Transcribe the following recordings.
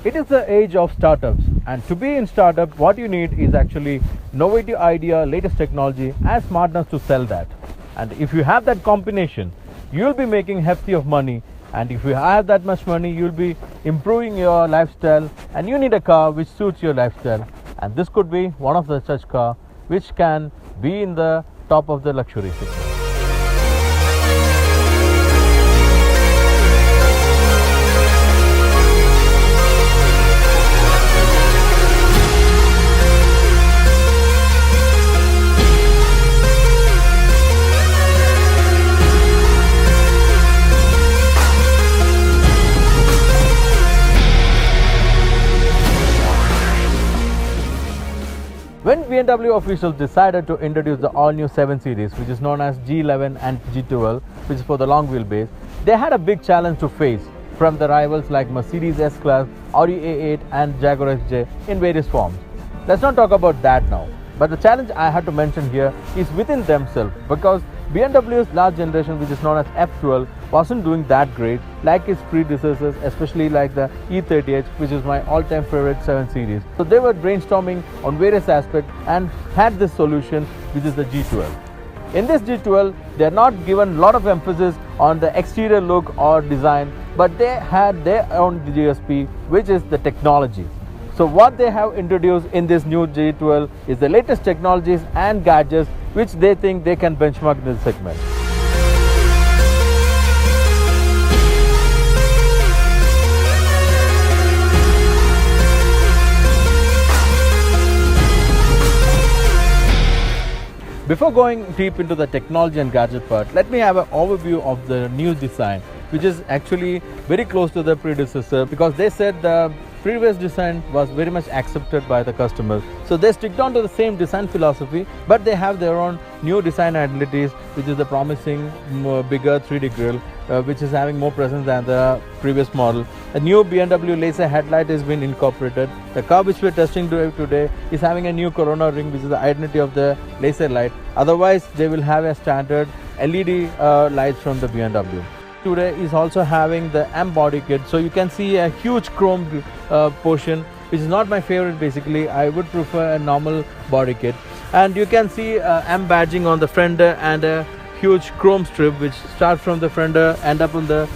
It is the age of startups, and to be in startup, what you need is actually innovative idea, latest technology, and smartness to sell that. And if you have that combination, you'll be making hefty of money. And if you have that much money, you'll be improving your lifestyle, and you need a car which suits your lifestyle. And this could be one of the such car which can be in the top of the luxury segment. When BMW officials decided to introduce the all-new 7 Series, which is known as G11 and G12, which is for the long wheelbase, they had a big challenge to face from the rivals like Mercedes S-Class, Audi A8 and Jaguar XJ in various forms. Let's not talk about that now. But the challenge I had to mention here is within themselves, because BMW's last generation, which is known as F12, wasn't doing that great like its predecessors, especially like the E30H, which is my all-time favorite 7 Series. So they were brainstorming on various aspects and had this solution, which is the G12. In this G12, they are not given a lot of emphasis on the exterior look or design, but they had their own USP, which is the technology. So what they have introduced in this new G12 is the latest technologies and gadgets which they think they can benchmark in this segment. Before going deep into the technology and gadget part, let me have an overview of the new design, which is actually very close to the predecessor, because they said the previous design was very much accepted by the customers. So they stick on to the same design philosophy, but they have their own new design identities, which is the promising bigger 3D grille, which is having more presence than the previous model. A new BMW laser headlight has been incorporated. The car which we're testing today is having a new corona ring, which is the identity of the laser light. Otherwise, they will have a standard LED lights from the BMW. Today is also having the M body kit, so you can see a huge chrome portion, which is not my favorite. Basically, I would prefer a normal body kit, and you can see M badging on the fender and a huge chrome strip which starts from the fender and up on the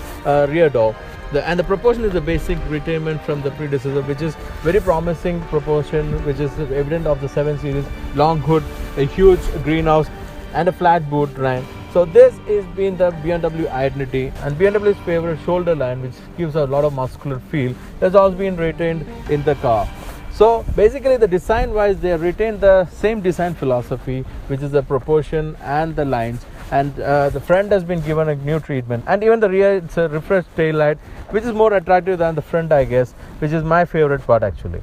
rear door. And the proportion is the basic retainment from the predecessor, which is very promising proportion, which is evident of the 7 Series. Long hood, a huge greenhouse, and a flat boot line. So this is been the BMW identity, and BMW's favorite shoulder line, which gives a lot of muscular feel, has also been retained in the car. So basically, the design wise, they retained the same design philosophy, which is the proportion and the lines, and the front has been given a new treatment, and even the rear, it's a refreshed tail light, which is more attractive than the front, I guess, which is my favorite part actually.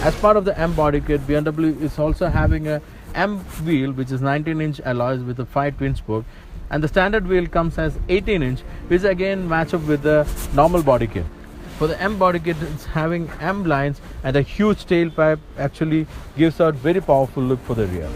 As part of the M body kit, BMW is also having a M wheel, which is 19-inch alloys with a 5 twin spoke, and the standard wheel comes as 18-inch, which again match up with the normal body kit. For the M body kit, it's having M lines, and a huge tailpipe actually gives out very powerful look for the rear.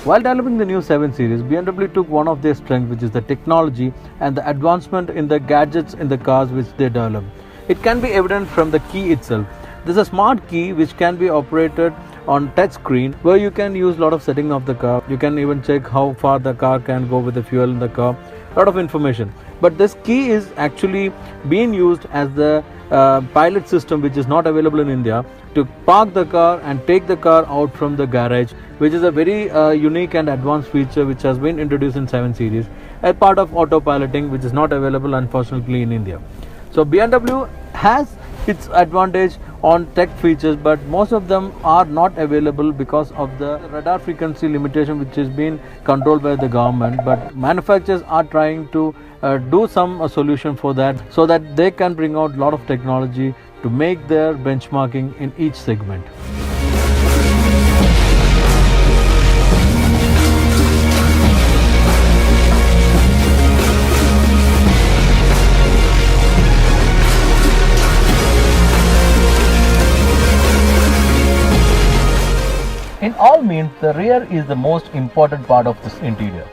While developing the new 7 Series, BMW took one of their strengths, which is the technology and the advancement in the gadgets in the cars which they develop. It can be evident from the key itself. There's a smart key which can be operated on touch screen, where you can use a lot of settings of the car. You can even check how far the car can go with the fuel in the car. A lot of information. But this key is actually being used as the pilot system, which is not available in India, to park the car and take the car out from the garage, which is a very unique and advanced feature which has been introduced in 7 Series as part of autopiloting, which is not available unfortunately in India. So BMW has its advantage on tech features, but most of them are not available because of the radar frequency limitation, which is being controlled by the government. But manufacturers are trying to do some solution for that, so that they can bring out a lot of technology to make their benchmarking in each segment. means the rear is the most important part of this interior.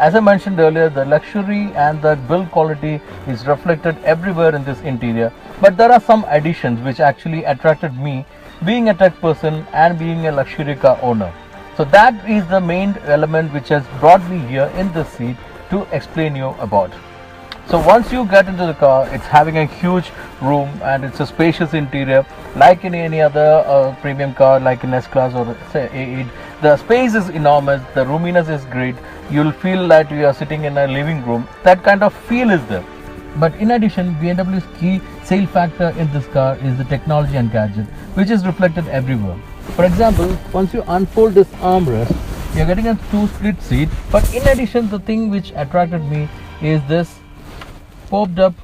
As I mentioned earlier, the luxury and the build quality is reflected everywhere in this interior, but there are some additions which actually attracted me, being a tech person and being a luxury car owner. So that is the main element which has brought me here in this seat to explain you about. So once you get into the car, it's having a huge room and it's a spacious interior like in any other premium car like in S-Class or say A8. The space is enormous, the roominess is great, you'll feel that you are sitting in a living room. That kind of feel is there. But in addition, BMW's key sale factor in this car is the technology and gadget, which is reflected everywhere. For example, once you unfold this armrest, you're getting a 2 split seat. But in addition, the thing which attracted me is this popped up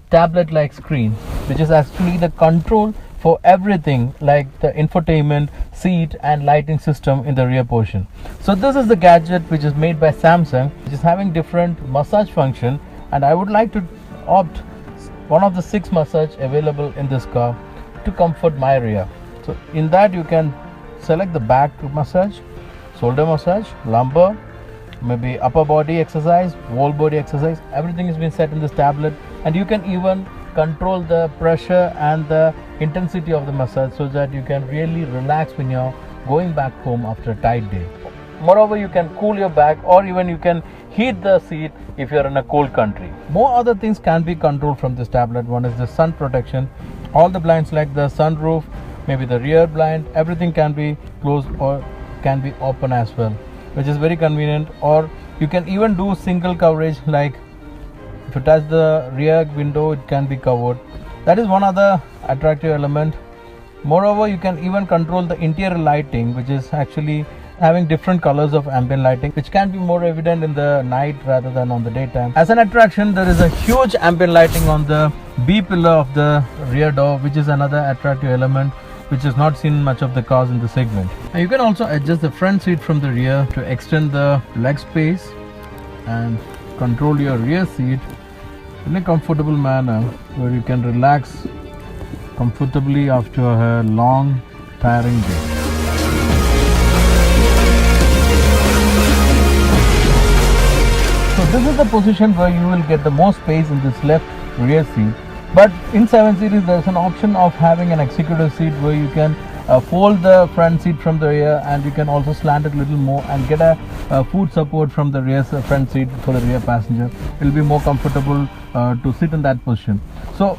tablet like screen, which is actually the control for everything like the infotainment, seat and lighting system in the rear portion. So this is the gadget which is made by Samsung, which is having different massage function, and I would like to opt one of the 6 massage available in this car to comfort my rear. So in that you can select the back massage, shoulder massage, lumbar, maybe upper body exercise, whole body exercise. Everything has been set in this tablet, and you can even control the pressure and the intensity of the massage so that you can really relax when you're going back home after a tight day. Moreover, you can cool your back, or even you can heat the seat if you're in a cold country. More other things can be controlled from this tablet. One is the sun protection. All the blinds like the sunroof, maybe the rear blind, everything can be closed or can be open as well, which is very convenient. Or you can even do single coverage, like if you touch the rear window it can be covered. That is one other attractive element. Moreover, you can even control the interior lighting, which is actually having different colors of ambient lighting, which can be more evident in the night rather than on the daytime. As an attraction, there is a huge ambient lighting on the B pillar of the rear door, which is another attractive element which is not seen in much of the cars in the segment. And you can also adjust the front seat from the rear to extend the leg space and control your rear seat in a comfortable manner where you can relax comfortably after a long, tiring day. So this is the position where you will get the most space in this left rear seat. But in 7 Series there is an option of having an executive seat where you can fold the front seat from the rear, and you can also slant it a little more and get a foot support from the rear front seat for the rear passenger. It will be more comfortable to sit in that position. So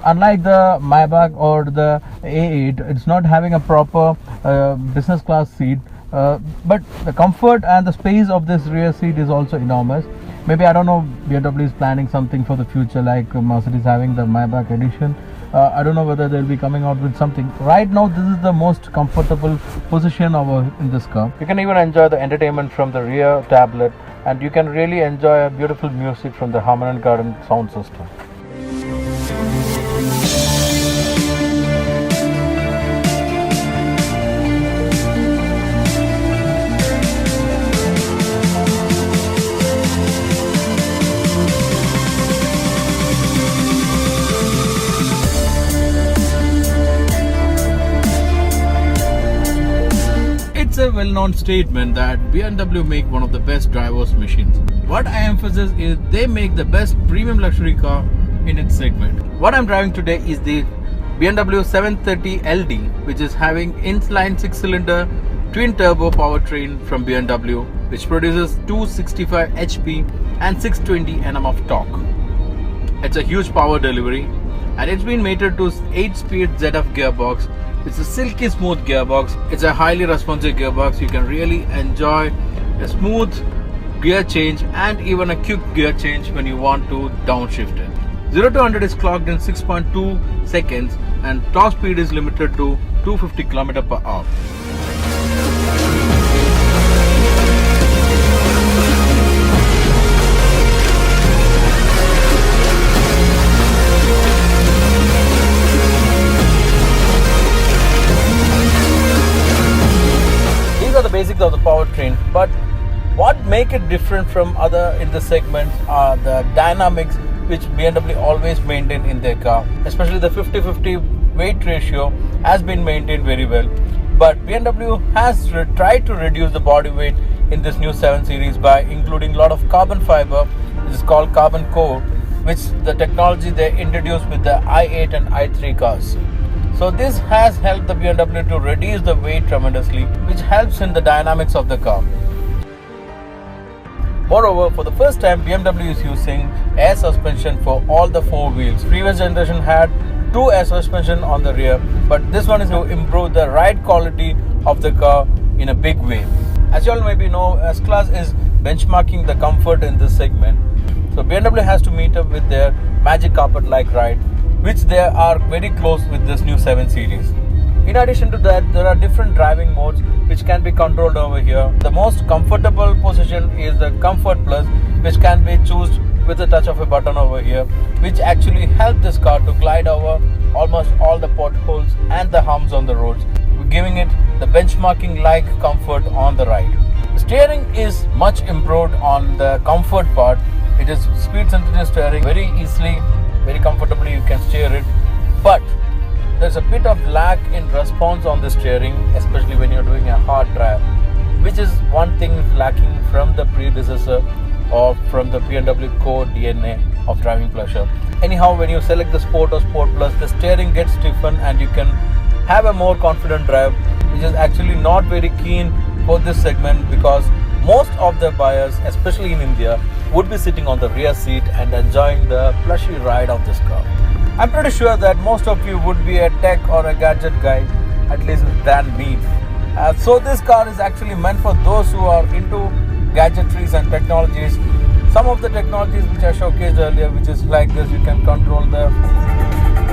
unlike the Maybach or the A8, it's not having a proper business class seat, but the comfort and the space of this rear seat is also enormous. Maybe, I don't know, BMW is planning something for the future, like Mercedes having the Maybach edition. I don't know whether they'll be coming out with something. Right now, this is the most comfortable position in this car. You can even enjoy the entertainment from the rear tablet, and you can really enjoy a beautiful music from the Harman Kardon sound system. It's a well-known statement that BMW make one of the best drivers machines. What I emphasize is they make the best premium luxury car in its segment. What I'm driving today is the BMW 730 LD, which is having inline 6-cylinder twin-turbo powertrain from BMW, which produces 265 HP and 620 Nm of torque. It's a huge power delivery, and it's been mated to 8-speed ZF gearbox. It's a silky smooth gearbox. It's a highly responsive gearbox. You can really enjoy a smooth gear change and even a quick gear change when you want to downshift it. 0 to 100 is clocked in 6.2 seconds, and top speed is limited to 250 km/h. The basics of the powertrain, but what make it different from other in the segment are the dynamics which BMW always maintain in their car. Especially the 50-50 weight ratio has been maintained very well. But BMW has tried to reduce the body weight in this new 7 Series by including a lot of carbon fiber, which is called carbon core, which the technology they introduced with the i8 and i3 cars. So this has helped the BMW to reduce the weight tremendously, which helps in the dynamics of the car. Moreover, for the first time, BMW is using air suspension for all the 4 wheels. Previous generation had 2 air suspension on the rear, but this one is to improve the ride quality of the car in a big way. As you all maybe know, S-Class is benchmarking the comfort in this segment. So BMW has to meet up with their magic carpet-like ride, which they are very close with this new 7 Series. In addition to that, there are different driving modes which can be controlled over here. The most comfortable position is the Comfort Plus, which can be chosen with the touch of a button over here, which actually helps this car to glide over almost all the potholes and the humps on the roads, giving it the benchmarking-like comfort on the ride. The steering is much improved on the comfort part. It is speed-sensitive steering, very easily, very comfortably you can steer it, but there's a bit of lag in response on the steering, especially when you're doing a hard drive, which is one thing lacking from the predecessor or from the BMW core DNA of driving pleasure. Anyhow, when you select the Sport or Sport Plus, the steering gets stiffened and you can have a more confident drive, which is actually not very keen for this segment, because most of the buyers, especially in India, would be sitting on the rear seat and enjoying the plushy ride of this car. I'm pretty sure that most of you would be a tech or a gadget guy, at least than me. So this car is actually meant for those who are into gadgetries and technologies. Some of the technologies which I showcased earlier, which is like this, you can control the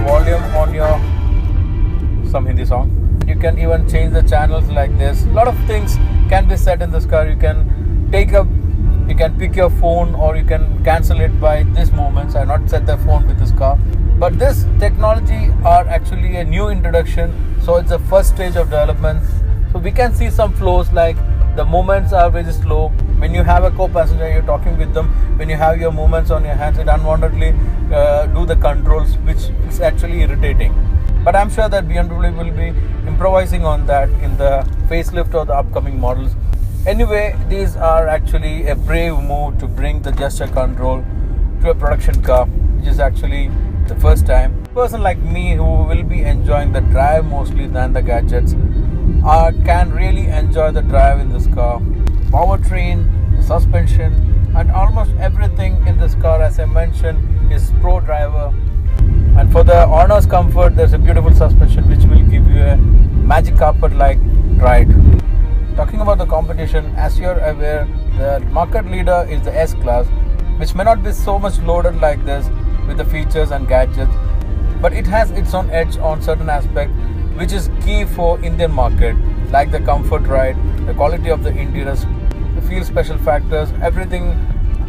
volume on your some Hindi song. You can even change the channels like this. A lot of things can be set in this car. You can pick your phone, or you can cancel it by these movements. I not set the phone with this car, but this technology are actually a new introduction, so it's the first stage of development. So we can see some flows, like the movements are very slow. When you have a co-passenger, you're talking with them. When you have your movements on your hands, it unwantedly do the controls, which is actually irritating. But I'm sure that BMW will be improvising on that in the facelift or the upcoming models. Anyway, these are actually a brave move to bring the gesture control to a production car, which is actually the first time. A person like me who will be enjoying the drive mostly than the gadgets can really enjoy the drive in this car. Powertrain, suspension, and almost everything in this car, as I mentioned, is pro driver. And for the owner's comfort, there's a beautiful suspension which will give you a magic carpet like ride. Talking about the competition, as you're aware, the market leader is the S-Class, which may not be so much loaded like this with the features and gadgets, but it has its own edge on certain aspects, which is key for Indian market, like the comfort ride, the quality of the interiors, the feel special factors, everything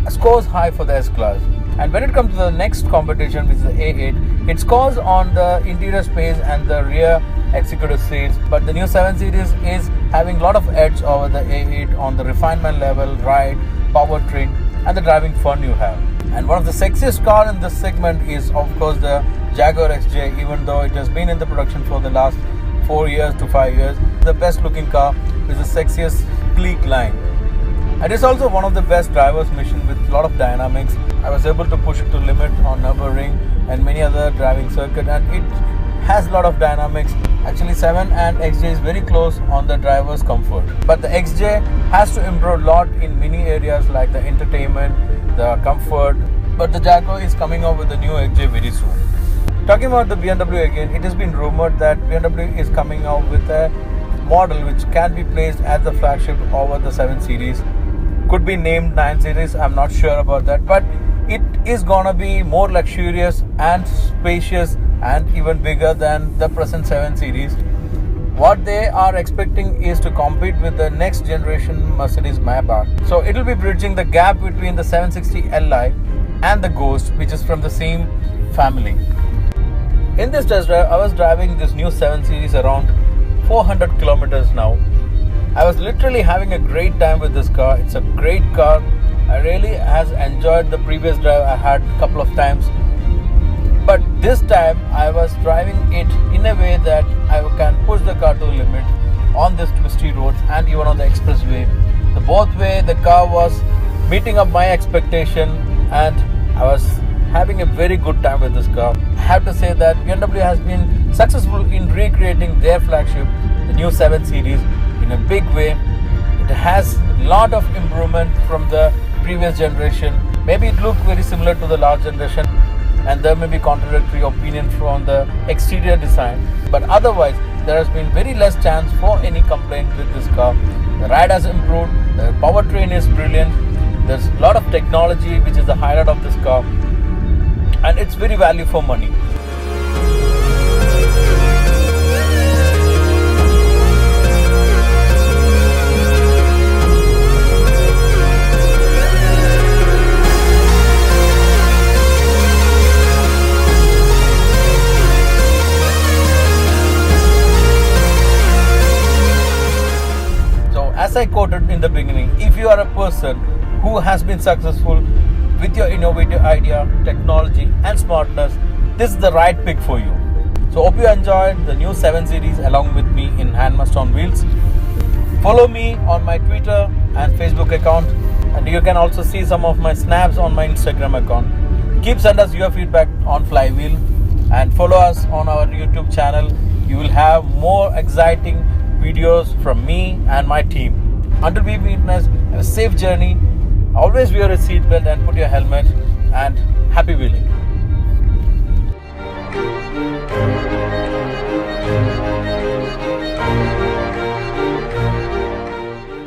scores high for the S-Class. And when it comes to the next competition, which is the A8, it scores on the interior space and the rear executive seats, but the new 7 Series is having a lot of edge over the A8 on the refinement level, ride, powertrain, and the driving fun you have. And one of the sexiest car in this segment is of course the Jaguar XJ, even though it has been in the production for the last 4 years to 5 years. The best looking car with the sexiest sleek line. It is also one of the best driver's machine with a lot of dynamics. I was able to push it to limit on Nürburgring and many other driving circuit, and it has a lot of dynamics. Actually 7 and XJ is very close on the driver's comfort, but the XJ has to improve a lot in many areas like the entertainment, the comfort, but the Jaguar is coming out with the new XJ very soon. Talking about the BMW again, it has been rumored that BMW is coming out with a model which can be placed as the flagship over the 7 Series. Could be named 9 Series, I'm not sure about that, but it is gonna be more luxurious and spacious and even bigger than the present 7 Series. What they are expecting is to compete with the next generation Mercedes Maybach. So it will be bridging the gap between the 760 Li and the Ghost, which is from the same family. In this test drive, I was driving this new 7 Series around 400 kilometers now. I was literally having a great time with this car. It's a great car. I really has enjoyed the previous drive I had a couple of times. But this time I was driving it in a way that I can push the car to the limit. on this twisty roads and even on the expressway. The both way the car was meeting up my expectation, and I was having a very good time with this car. I have to say that BMW has been successful in recreating their flagship, the new 7 Series, in a big way. It has a lot of improvement from the previous generation. Maybe it looked very similar to the last generation, and there may be contradictory opinion from the exterior design, but otherwise there has been very less chance for any complaint with this car. The ride has improved, the powertrain is brilliant, there's a lot of technology which is the highlight of this car, and it's very value for money. As I quoted in the beginning, if you are a person who has been successful with your innovative idea, technology and smartness, this is the right pick for you. So hope you enjoyed the new 7 Series along with me in Hanmust on Wheels. Follow me on my Twitter and Facebook account, and you can also see some of my snaps on my Instagram account. Keep send us your feedback on Flywheel, and follow us on our YouTube channel. You will have more exciting videos from me and my team. Until we meet next, have a safe journey. Always wear a seatbelt and put your helmet, and happy wheeling.